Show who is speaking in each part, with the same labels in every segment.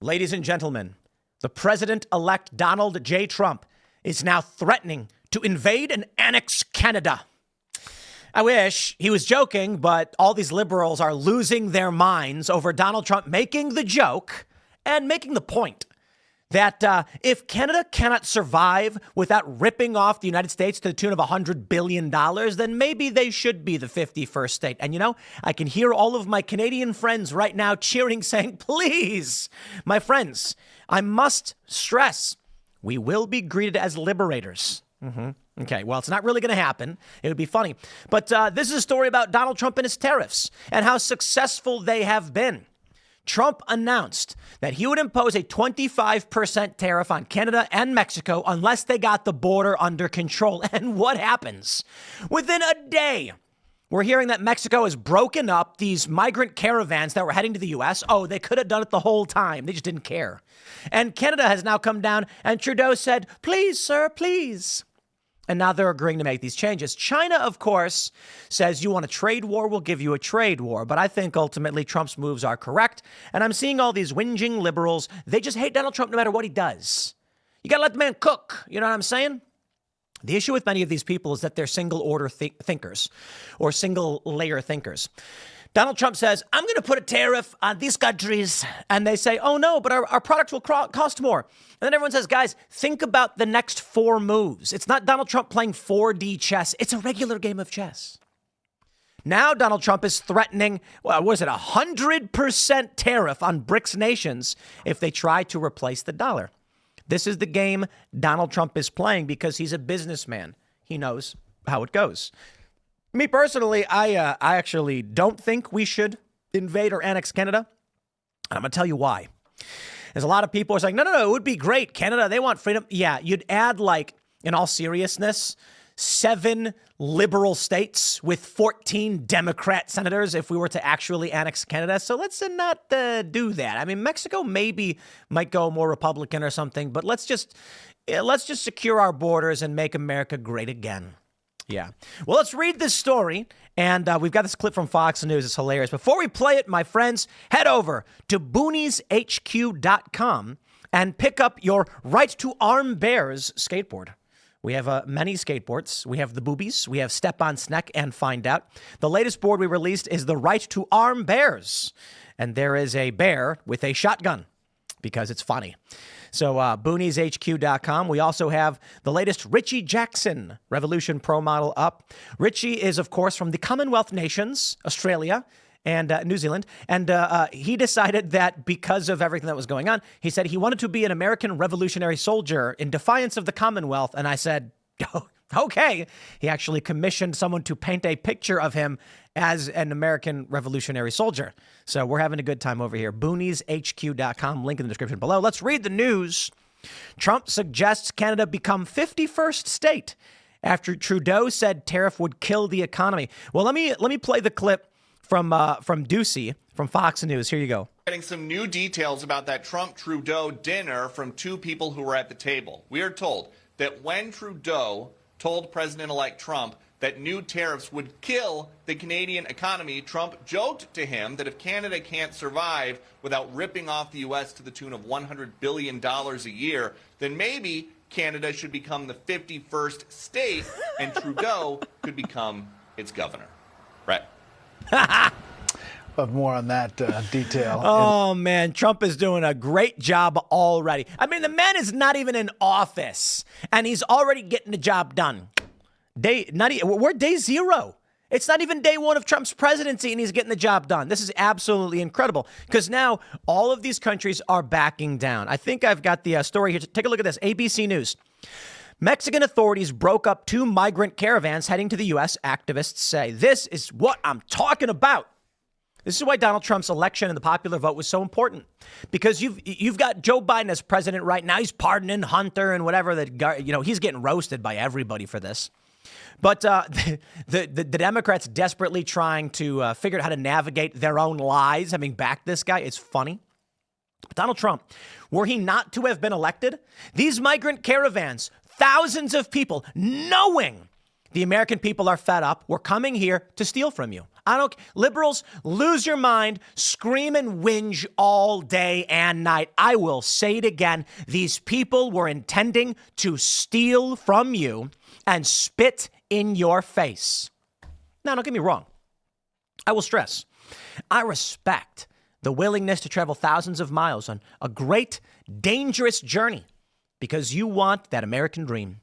Speaker 1: Ladies and gentlemen, the president-elect Donald J. Trump is now threatening to invade and annex Canada. I wish he was joking, but all these liberals are losing their minds over Donald Trump making the joke and making the point that if Canada cannot survive without ripping off the United States to the tune of $100 billion, then maybe they should be the 51st state. And, you know, I can hear all of my Canadian friends right now cheering, saying, please, my friends, I must stress, we will be greeted as liberators. Okay, well, it's not really going to happen. It would be funny. But this is a story about Donald Trump and his tariffs and how successful they have been. Trump announced that he would impose a 25% tariff on Canada and Mexico unless they got the border under control. And what happens? Within a day, we're hearing that Mexico has broken up these migrant caravans that were heading to the U.S. Oh, they could have done it the whole time. They just didn't care. And Canada has now come down and Trudeau said, please, sir, please. And now they're agreeing to make these changes. China, of course, says you want a trade war, we'll give you a trade war. But I think ultimately Trump's moves are correct. And I'm seeing all these whinging liberals. They just hate Donald Trump no matter what he does. You got to let the man cook. You know what I'm saying? The issue with many of these people is that they're single order thinkers or single layer thinkers. Donald Trump says, I'm going to put a tariff on these countries. And they say, oh, no, but our product will cost more. And then everyone says, guys, think about the next 4 moves. It's not Donald Trump playing 4D chess. It's a regular game of chess. Now Donald Trump is threatening, what was it, 100% tariff on BRICS nations if they try to replace the dollar. This is the game Donald Trump is playing because he's a businessman. He knows how it goes. Me personally, I actually don't think we should invade or annex Canada. And I'm going to tell you why. There's a lot of people who are saying, no, it would be great. Canada, they want freedom. Yeah, you'd add, like, in all seriousness, 7 liberal states with 14 Democrat senators if we were to actually annex Canada. So let's not do that. I mean, Mexico maybe might go more Republican or something, but let's just secure our borders and make America great again. Yeah. Well, let's read this story. And we've got this clip from Fox News. It's hilarious. Before we play it, my friends, head over to boonieshq.com and pick up your Right to Arm Bears skateboard. We have many skateboards. We have the Boobies. We have Step on Sneck and Find Out. The latest board we released is the Right to Arm Bears. And there is a bear with a shotgun because it's funny. So boonieshq.com. We also have the latest Richie Jackson Revolution Pro model up. Richie is, of course, from the Commonwealth nations, Australia and New Zealand. And he decided that because of everything that was going on, he said he wanted to be an American revolutionary soldier in defiance of the Commonwealth. And I said, oh, okay. He actually commissioned someone to paint a picture of him as an American revolutionary soldier. So we're having a good time over here. boonieshq.com, link in the description below. Let's read the news. Trump suggests Canada become 51st state after Trudeau said tariff would kill the economy. Well, let me play the clip from Ducey from Fox News. Here you go.
Speaker 2: Getting some new details about that Trump-Trudeau dinner from 2 people who were at the table. We are told that when Trudeau told President-elect Trump that new tariffs would kill the Canadian economy, Trump joked to him that if Canada can't survive without ripping off the U.S. to the tune of $100 billion a year, then maybe Canada should become the 51st state and Trudeau could become its governor. Right.
Speaker 3: But more on that detail.
Speaker 1: Oh, man, Trump is doing a great job already. I mean, the man is not even in office, and he's already getting the job done. We're day 0. It's not even day 1 of Trump's presidency, and he's getting the job done. This is absolutely incredible because now all of these countries are backing down. I think I've got the story here. Take a look at this. ABC News. Mexican authorities broke up 2 migrant caravans heading to the U.S., activists say. This is what I'm talking about. This is why Donald Trump's election and the popular vote was so important, because you've got Joe Biden as president right now. He's pardoning Hunter and whatever that, you know, he's getting roasted by everybody for this. But the Democrats desperately trying to figure out how to navigate their own lies, having backed this guy. It's funny. But Donald Trump, were he not to have been elected, these migrant caravans, thousands of people, knowing The American people are fed up. We're coming here to steal from you. Liberals, lose your mind, scream and whinge all day and night. I will say it again. These people were intending to steal from you and spit in your face. Now, don't get me wrong. I will stress, I respect the willingness to travel thousands of miles on a great, dangerous journey because you want that American dream.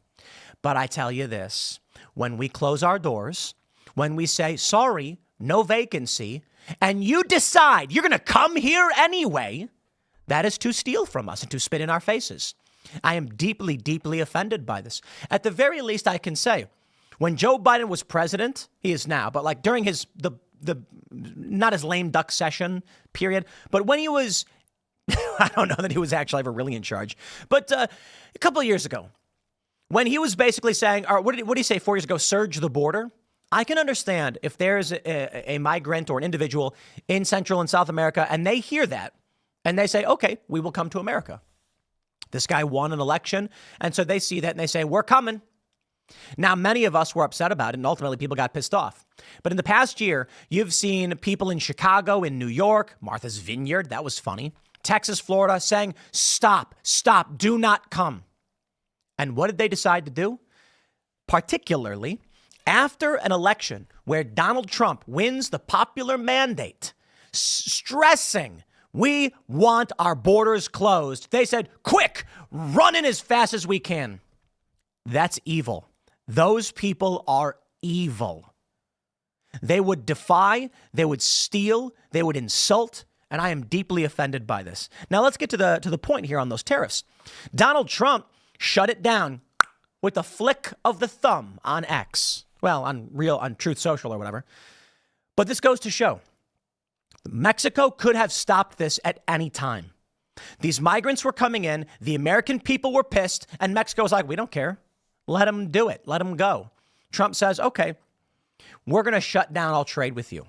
Speaker 1: But I tell you this, when we close our doors, when we say, sorry, no vacancy, and you decide you're going to come here anyway, that is to steal from us and to spit in our faces. I am deeply, deeply offended by this. At the very least, I can say, when Joe Biden was president, he is now, but like during the not his lame duck session period, but when he was, I don't know that he was actually ever really in charge, but a couple of years ago, when he was basically saying, or what did he say 4 years ago, surge the border? I can understand if there's a migrant or an individual in Central and South America and they hear that and they say, okay, we will come to America. This guy won an election. And so they see that and they say, we're coming. Now, many of us were upset about it and ultimately people got pissed off. But in the past year, you've seen people in Chicago, in New York, Martha's Vineyard, that was funny, Texas, Florida, saying, stop, do not come. And what did they decide to do? Particularly after an election where Donald Trump wins the popular mandate, stressing we want our borders closed. They said, quick, run in as fast as we can. That's evil. Those people are evil. They would defy, they would steal, they would insult, and I am deeply offended by this. Now let's get to the point here on those tariffs. Donald Trump shut it down with a flick of the thumb on X. Well, on Truth Social or whatever. But this goes to show Mexico could have stopped this at any time. These migrants were coming in. The American people were pissed. And Mexico was like, we don't care. Let them do it. Let them go. Trump says, OK, we're going to shut down all trade with you.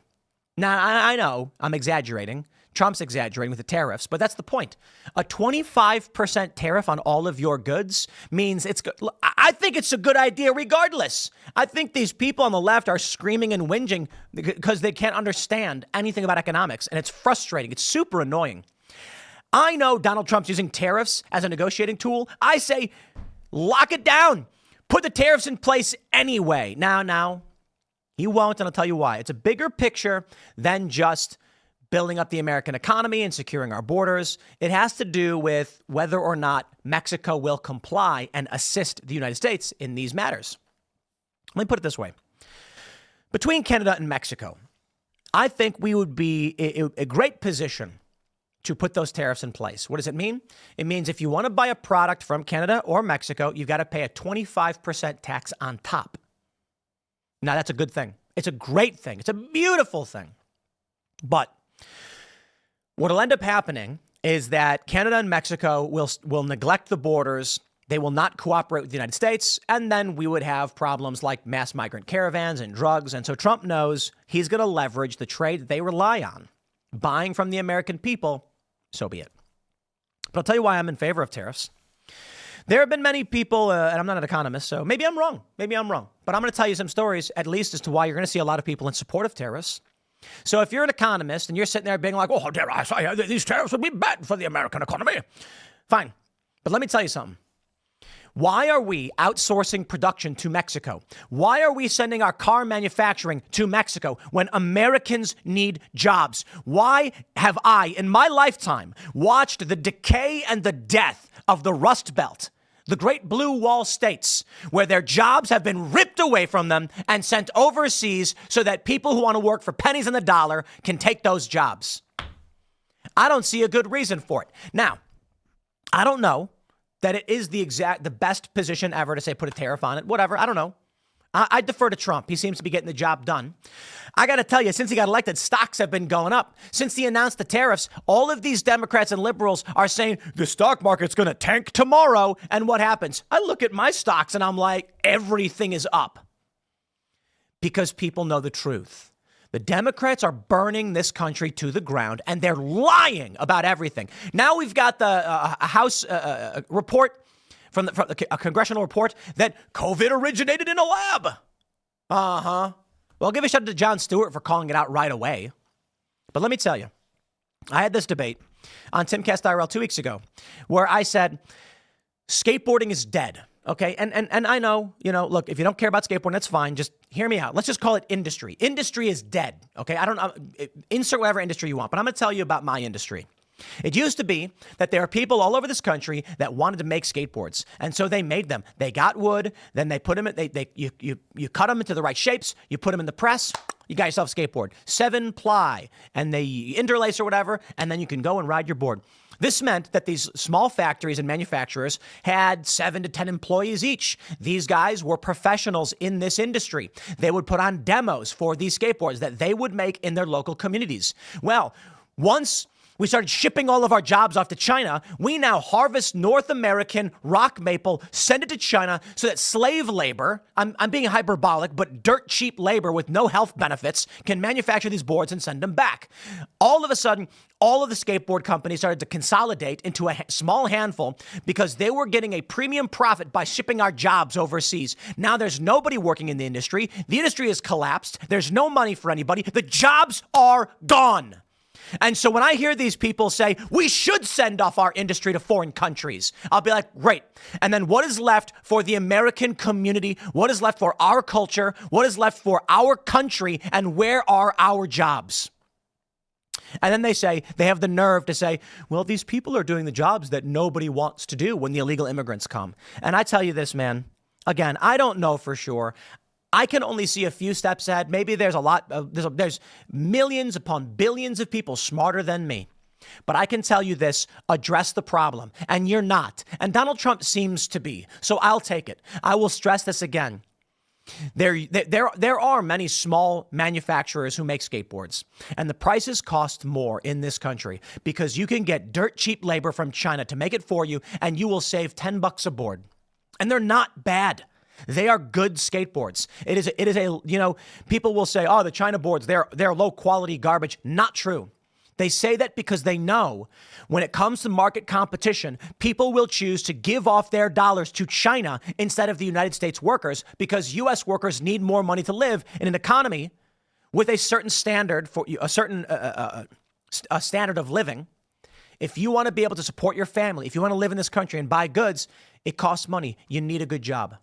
Speaker 1: Now, I know I'm exaggerating. Trump's exaggerating with the tariffs, but that's the point. A 25% tariff on all of your goods means it's good. I think it's a good idea regardless. I think these people on the left are screaming and whinging because they can't understand anything about economics, and it's frustrating. It's super annoying. I know Donald Trump's using tariffs as a negotiating tool. I say, lock it down. Put the tariffs in place anyway. Now, he won't, and I'll tell you why. It's a bigger picture than just building up the American economy and securing our borders. It has to do with whether or not Mexico will comply and assist the United States in these matters. Let me put it this way. Between Canada and Mexico, I think we would be in a great position to put those tariffs in place. What does it mean? It means if you want to buy a product from Canada or Mexico, you've got to pay a 25% tax on top. Now, that's a good thing. It's a great thing. It's a beautiful thing. But what will end up happening is that Canada and Mexico will neglect the borders. They will not cooperate with the United States. And then we would have problems like mass migrant caravans and drugs. And so Trump knows he's going to leverage the trade that they rely on. Buying from the American people, so be it. But I'll tell you why I'm in favor of tariffs. There have been many people, and I'm not an economist, so maybe I'm wrong. But I'm going to tell you some stories, at least as to why you're going to see a lot of people in support of tariffs. So if you're an economist and you're sitting there being like, oh, dare I say these tariffs would be bad for the American economy. Fine. But let me tell you something. Why are we outsourcing production to Mexico? Why are we sending our car manufacturing to Mexico when Americans need jobs? Why have I, in my lifetime, watched the decay and the death of the Rust Belt, the great blue wall states, where their jobs have been ripped away from them and sent overseas so that people who want to work for pennies on the dollar can take those jobs? I don't see a good reason for it. Now, I don't know that it is the best position ever to say put a tariff on it. Whatever. I don't know. I defer to Trump. He seems to be getting the job done. I got to tell you, since he got elected, stocks have been going up. Since he announced the tariffs, all of these Democrats and liberals are saying the stock market's going to tank tomorrow. And what happens? I look at my stocks and I'm like, everything is up. Because people know the truth. The Democrats are burning this country to the ground, and they're lying about everything. Now we've got the House report from a congressional report that COVID originated in a lab. Well, give a shout out to Jon Stewart for calling it out right away. But let me tell you, I had this debate on Timcast IRL 2 weeks ago where I said skateboarding is dead. Okay. And I know, look, if you don't care about skateboarding, that's fine. Just hear me out. Let's just call it industry. Industry is dead. Okay. I don't know. Insert whatever industry you want, but I'm going to tell you about my industry. It used to be that there are people all over this country that wanted to make skateboards. And so they made them. They got wood, then they put them you cut them into the right shapes, you put them in the press, you got yourself a skateboard. 7-ply, and they interlace or whatever, and then you can go and ride your board. This meant that these small factories and manufacturers had 7 to 10 employees each. These guys were professionals in this industry. They would put on demos for these skateboards that they would make in their local communities. Well, once we started shipping all of our jobs off to China, we now harvest North American rock maple, send it to China so that slave labor, I'm being hyperbolic, but dirt cheap labor with no health benefits can manufacture these boards and send them back. All of a sudden, all of the skateboard companies started to consolidate into a small handful because they were getting a premium profit by shipping our jobs overseas. Now there's nobody working in the industry. The industry has collapsed. There's no money for anybody. The jobs are gone. And so when I hear these people say, we should send off our industry to foreign countries, I'll be like, great. And then what is left for the American community? What is left for our culture? What is left for our country? And where are our jobs? And then they have the nerve to say, well, these people are doing the jobs that nobody wants to do when the illegal immigrants come. And I tell you this, man, again, I don't know for sure. I can only see a few steps ahead. Maybe there's there's millions upon billions of people smarter than me. But I can tell you this, address the problem. And you're not. And Donald Trump seems to be. So I'll take it. I will stress this again. There are many small manufacturers who make skateboards, and the prices cost more in this country because you can get dirt cheap labor from China to make it for you, and you will save $10 a board. And they're not bad. They are good skateboards. It is a people will say, oh, the China boards, they're low quality garbage. Not true. They say that because they know when it comes to market competition, people will choose to give off their dollars to China instead of the United States workers because U.S. workers need more money to live in an economy with a certain standard for a certain a standard of living. If you want to be able to support your family, if you want to live in this country and buy goods, it costs money. You need a good job.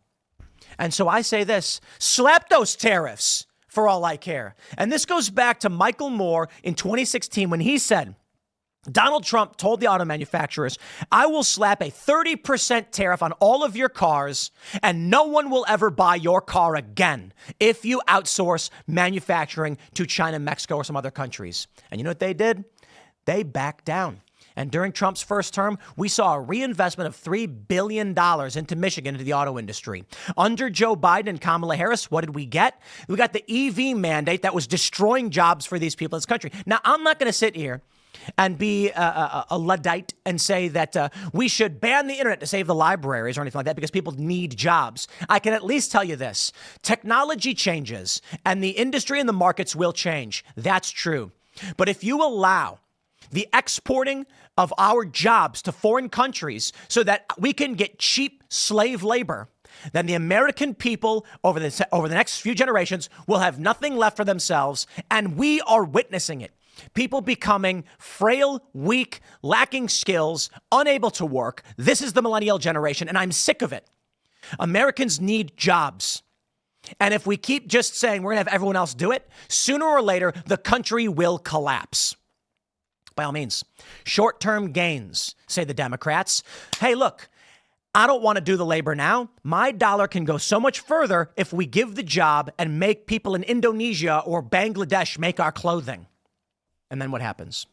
Speaker 1: And so I say this, slap those tariffs for all I care. And this goes back to Michael Moore in 2016 when he said, Donald Trump told the auto manufacturers, I will slap a 30% tariff on all of your cars and no one will ever buy your car again if you outsource manufacturing to China, Mexico, or some other countries. And you know what they did? They backed down. And during Trump's first term, we saw a reinvestment of $3 billion into Michigan, into the auto industry. Under Joe Biden and Kamala Harris, what did we get? We got the EV mandate that was destroying jobs for these people in this country. Now, I'm not going to sit here and be a Luddite and say that we should ban the internet to save the libraries or anything like that because people need jobs. I can at least tell you this. Technology changes and the industry and the markets will change. That's true. But if you allow the exporting of our jobs to foreign countries so that we can get cheap slave labor, then the American people over the next few generations will have nothing left for themselves. And we are witnessing it. People becoming frail, weak, lacking skills, unable to work. This is the millennial generation, and I'm sick of it. Americans need jobs. And if we keep just saying we're going to have everyone else do it, sooner or later, the country will collapse. By all means, short-term gains, say the Democrats. Hey, look, I don't want to do the labor now. My dollar can go so much further if we give the job and make people in Indonesia or Bangladesh make our clothing. And then what happens?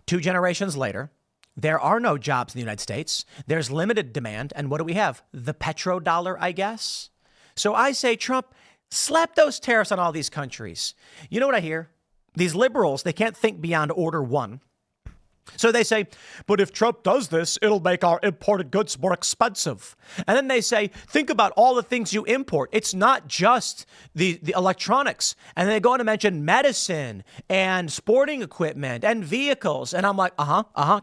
Speaker 1: 2 generations later, there are no jobs in the United States. There's limited demand. And what do we have? The petrodollar, I guess. So I say, Trump, slap those tariffs on all these countries. You know what I hear? These liberals, they can't think beyond order 1. So they say, but if Trump does this, it'll make our imported goods more expensive. And then they say, think about all the things you import. It's not just the electronics. And then they go on to mention medicine and sporting equipment and vehicles. And I'm like,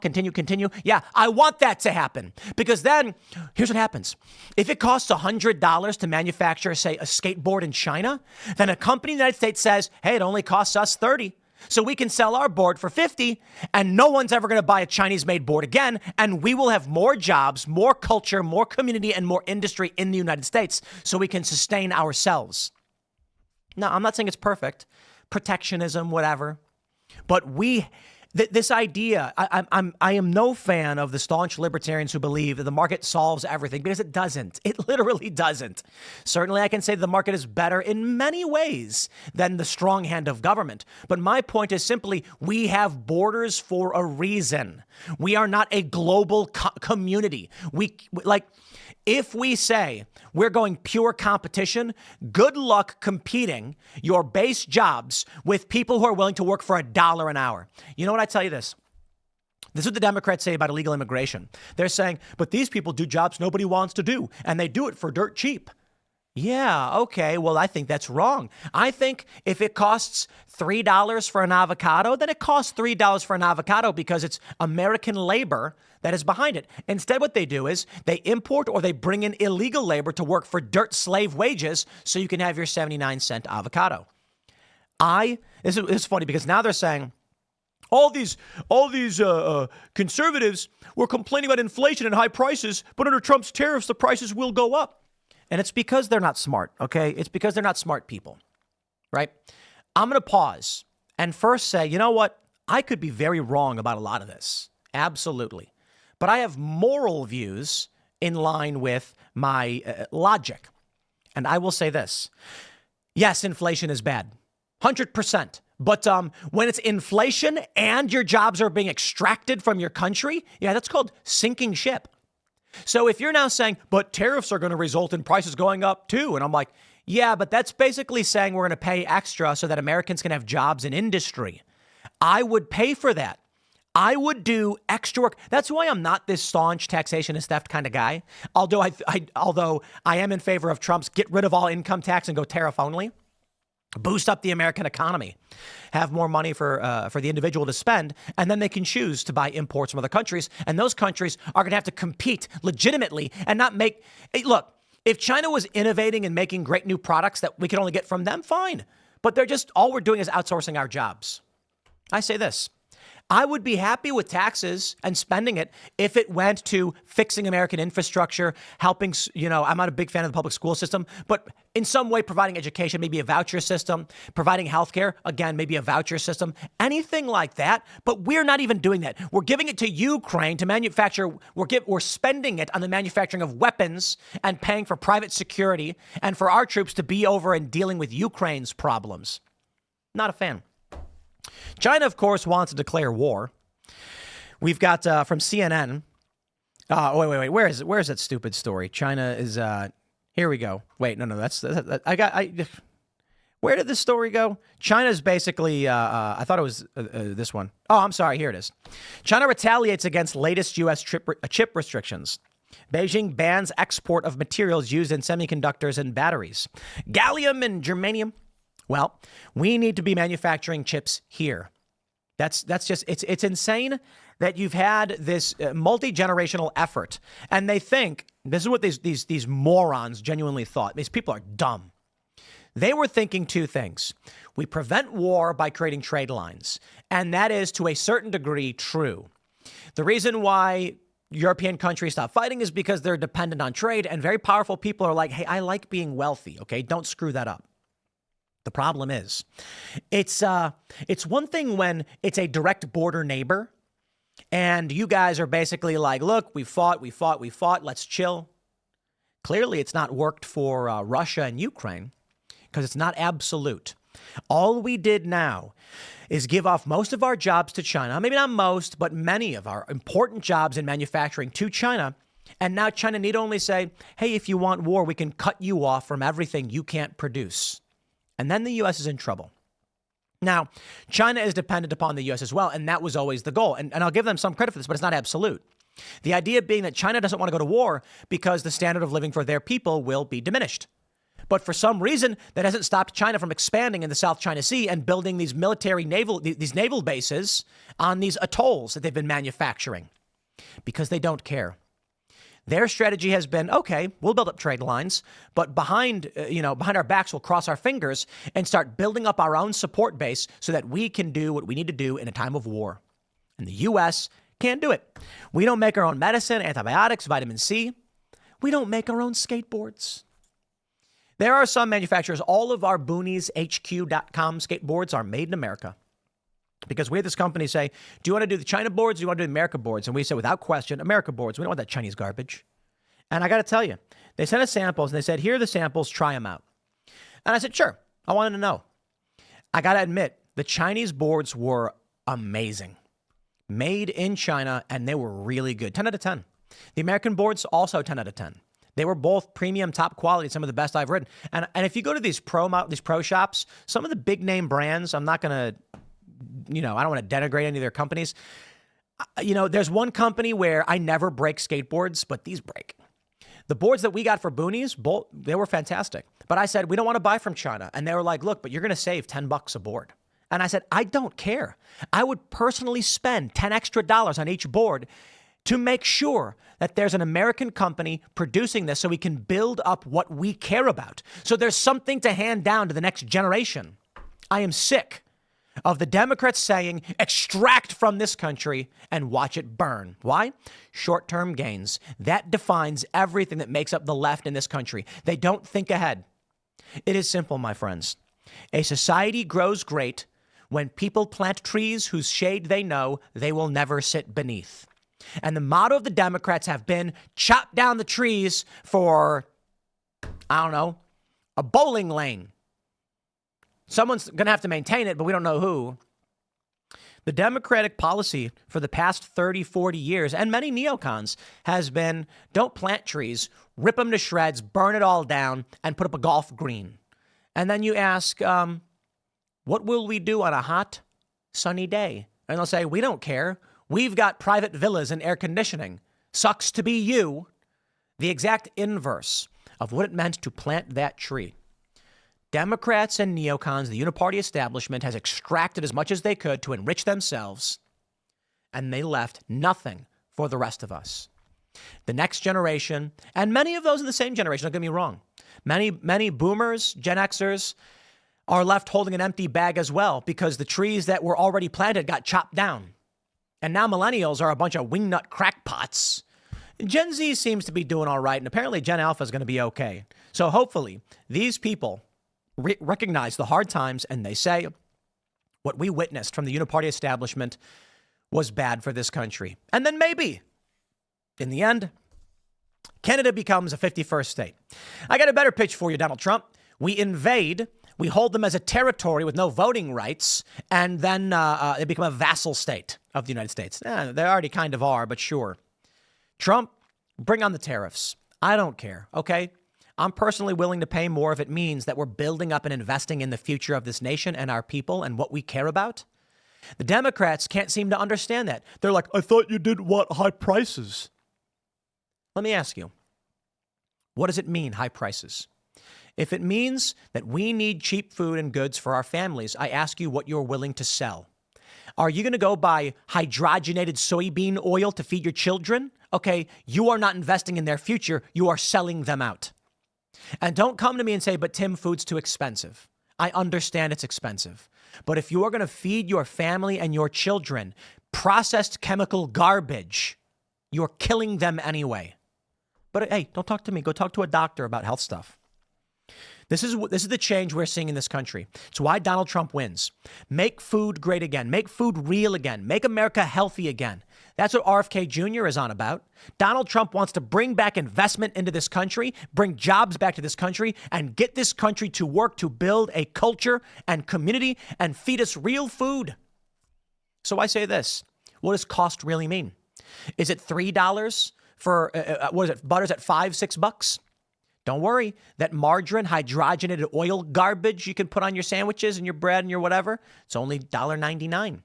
Speaker 1: continue. Yeah, I want that to happen. Because then here's what happens. If it costs $100 to manufacture, say, a skateboard in China, then a company in the United States says, hey, it only costs us $30. So we can sell our board for $50, and no one's ever going to buy a Chinese-made board again, and we will have more jobs, more culture, more community, and more industry in the United States so we can sustain ourselves. Now, I'm not saying it's perfect. Protectionism, whatever. But this idea, I am no fan of the staunch libertarians who believe that the market solves everything, because it doesn't. It literally doesn't. Certainly, I can say the market is better in many ways than the strong hand of government. But my point is simply, we have borders for a reason. We are not a global community. If we say we're going pure competition, good luck competing your base jobs with people who are willing to work for $1 an hour. You know what? I tell you this. This is what the Democrats say about illegal immigration. They're saying, but these people do jobs nobody wants to do, and they do it for dirt cheap. Yeah, okay, well, I think that's wrong. I think if it costs $3 for an avocado, then it costs $3 for an avocado because it's American labor that is behind it. Instead, what they do is they import or they bring in illegal labor to work for dirt slave wages so you can have your 79-cent avocado. This is funny because now they're saying, all these conservatives were complaining about inflation and high prices, but under Trump's tariffs, the prices will go up. And it's because they're not smart, okay? It's because they're not smart people, right? I'm going to pause and first say, you know what? I could be very wrong about a lot of this. Absolutely. But I have moral views in line with my logic. And I will say this. Yes, inflation is bad. 100%. But when it's inflation and your jobs are being extracted from your country, yeah, that's called sinking ship. So if you're now saying, but tariffs are going to result in prices going up too. And I'm like, yeah, but that's basically saying we're going to pay extra so that Americans can have jobs in industry. I would pay for that. I would do extra work. That's why I'm not this staunch taxation is theft kind of guy. Although I am in favor of Trump's get rid of all income tax and go tariff only. Boost up the American economy, have more money for the individual to spend, and then they can choose to buy imports from other countries. And those countries are going to have to compete legitimately and not make. Look, if China was innovating and making great new products that we can only get from them, fine. But they're just all we're doing is outsourcing our jobs. I say this. I would be happy with taxes and spending it if it went to fixing American infrastructure, helping, I'm not a big fan of the public school system, but in some way providing education, maybe a voucher system, providing healthcare, again, maybe a voucher system, anything like that. But we're not even doing that. We're giving it to Ukraine to manufacture. We're spending it on the manufacturing of weapons and paying for private security and for our troops to be over and dealing with Ukraine's problems. Not a fan. China, of course, wants to declare war. We've got from CNN. Wait. Where is it? Where is that stupid story? China is. Here we go. Wait, no. Where did this story go? China's basically. I thought it was this one. Oh, I'm sorry. Here it is. China retaliates against latest U.S. chip restrictions. Beijing bans export of materials used in semiconductors and batteries. Gallium and germanium. Well, we need to be manufacturing chips here. That's just, it's insane that you've had this multi-generational effort. And they think, this is what these morons genuinely thought. These people are dumb. They were thinking two things. We prevent war by creating trade lines. And that is, to a certain degree, true. The reason why European countries stop fighting is because they're dependent on trade. And very powerful people are like, hey, I like being wealthy. Okay, don't screw that up. The problem is, it's one thing when it's a direct border neighbor and you guys are basically like, look, we fought, let's chill. Clearly, it's not worked for Russia and Ukraine because it's not absolute. All we did now is give off most of our jobs to China, maybe not most, but many of our important jobs in manufacturing to China. And now China need only say, hey, if you want war, we can cut you off from everything you can't produce. And then the U.S. is in trouble. Now, China is dependent upon the U.S. as well, and that was always the goal. And I'll give them some credit for this, but it's not absolute. The idea being that China doesn't want to go to war because the standard of living for their people will be diminished. But for some reason, that hasn't stopped China from expanding in the South China Sea and building these these naval bases on these atolls that they've been manufacturing because they don't care. Their strategy has been, okay, we'll build up trade lines, but behind our backs, we'll cross our fingers and start building up our own support base so that we can do what we need to do in a time of war. And the U.S. can't do it. We don't make our own medicine, antibiotics, vitamin C. We don't make our own skateboards. There are some manufacturers. All of our boonieshq.com skateboards are made in America. Because we had this company say, do you want to do the China boards or do you want to do the America boards? And we said, without question, America boards. We don't want that Chinese garbage. And I got to tell you, they sent us samples and they said, here are the samples, try them out. And I said, sure, I wanted to know. I got to admit, the Chinese boards were amazing. Made in China, and they were really good. 10 out of 10. The American boards, also 10 out of 10. They were both premium, top quality, some of the best I've ridden. And if you go to these pro shops, some of the big name brands, I'm not going to, I don't want to denigrate any of their companies. There's one company where I never break skateboards, but these break. The boards that we got for Boonies, they were fantastic. But I said, we don't want to buy from China. And they were like, look, but you're going to save $10 a board. And I said, I don't care. I would personally spend $10 extra on each board to make sure that there's an American company producing this so we can build up what we care about. So there's something to hand down to the next generation. I am sick of the Democrats saying, extract from this country and watch it burn. Why? Short-term gains. That defines everything that makes up the left in this country. They don't think ahead. It is simple, my friends. A society grows great when people plant trees whose shade they know they will never sit beneath. And the motto of the Democrats have been chop down the trees for, a bowling lane. Someone's going to have to maintain it, but we don't know who. The Democratic policy for the past 30, 40 years, and many neocons, has been don't plant trees, rip them to shreds, burn it all down, and put up a golf green. And then you ask, what will we do on a hot, sunny day? And they'll say, we don't care. We've got private villas and air conditioning. Sucks to be you. The exact inverse of what it meant to plant that tree. Democrats and neocons, the uniparty establishment, has extracted as much as they could to enrich themselves, and they left nothing for the rest of us. The next generation, and many of those in the same generation, don't get me wrong, many boomers, Gen Xers, are left holding an empty bag as well because the trees that were already planted got chopped down. And now millennials are a bunch of wingnut crackpots. Gen Z seems to be doing all right, and apparently Gen Alpha is going to be okay. So hopefully these people recognize the hard times and they say what we witnessed from the uniparty establishment was bad for this country. And then maybe, in the end, Canada becomes a 51st state. I got a better pitch for you, Donald Trump. We invade, we hold them as a territory with no voting rights, and then they become a vassal state of the United States. They already kind of are, but sure. Trump, bring on the tariffs. I don't care, okay? I'm personally willing to pay more if it means that we're building up and investing in the future of this nation and our people and what we care about. The Democrats can't seem to understand that. They're like, I thought you didn't want high prices. Let me ask you, what does it mean, high prices? If it means that we need cheap food and goods for our families, I ask you what you're willing to sell. Are you going to go buy hydrogenated soybean oil to feed your children? Okay, you are not investing in their future. You are selling them out. And don't come to me and say, but Tim, food's too expensive. I understand it's expensive. But if you are going to feed your family and your children processed chemical garbage, you're killing them anyway. But hey, don't talk to me. Go talk to a doctor about health stuff. This is the change we're seeing in this country. It's why Donald Trump wins. Make food great again. Make food real again. Make America healthy again. That's what RFK Jr. is on about. Donald Trump wants to bring back investment into this country, bring jobs back to this country, and get this country to work to build a culture and community and feed us real food. So I say this. What does cost really mean? Is it $3 for, butter's at $5, $6? Don't worry, that margarine, hydrogenated oil garbage you can put on your sandwiches and your bread and your whatever, it's only $1.99.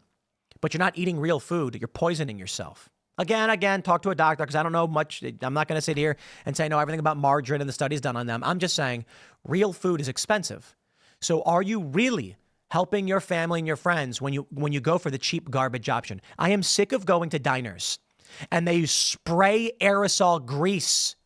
Speaker 1: But you're not eating real food. You're poisoning yourself. Again, talk to a doctor because I don't know much. I'm not going to sit here and say I know everything about margarine and the studies done on them. I'm just saying real food is expensive. So are you really helping your family and your friends when you go for the cheap garbage option? I am sick of going to diners and they spray aerosol grease.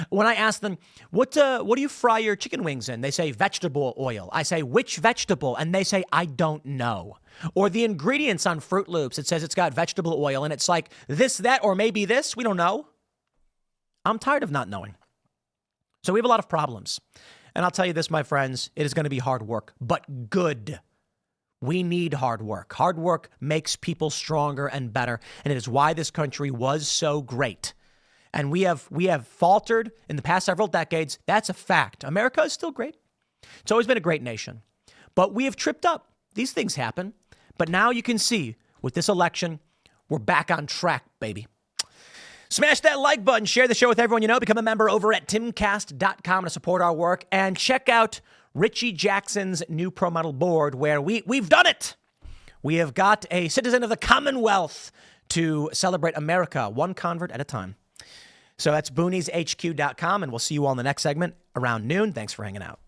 Speaker 1: When I ask them, what do you fry your chicken wings in? They say vegetable oil. I say, which vegetable? And they say, I don't know. Or the ingredients on Fruit Loops, it says it's got vegetable oil and it's like this, that, or maybe this. We don't know. I'm tired of not knowing. So we have a lot of problems. And I'll tell you this, my friends, it is going to be hard work, but good. We need hard work. Hard work makes people stronger and better. And it is why this country was so great. And we have faltered in the past several decades. That's a fact. America is still great. It's always been a great nation. But we have tripped up. These things happen. But now you can see with this election, we're back on track, baby. Smash that like button. Share the show with everyone you know. Become a member over at timcast.com to support our work. And check out Richie Jackson's new pro model board where we've done it. We have got a citizen of the Commonwealth to celebrate America, one convert at a time. So that's boonieshq.com, and we'll see you all in the next segment around noon. Thanks for hanging out.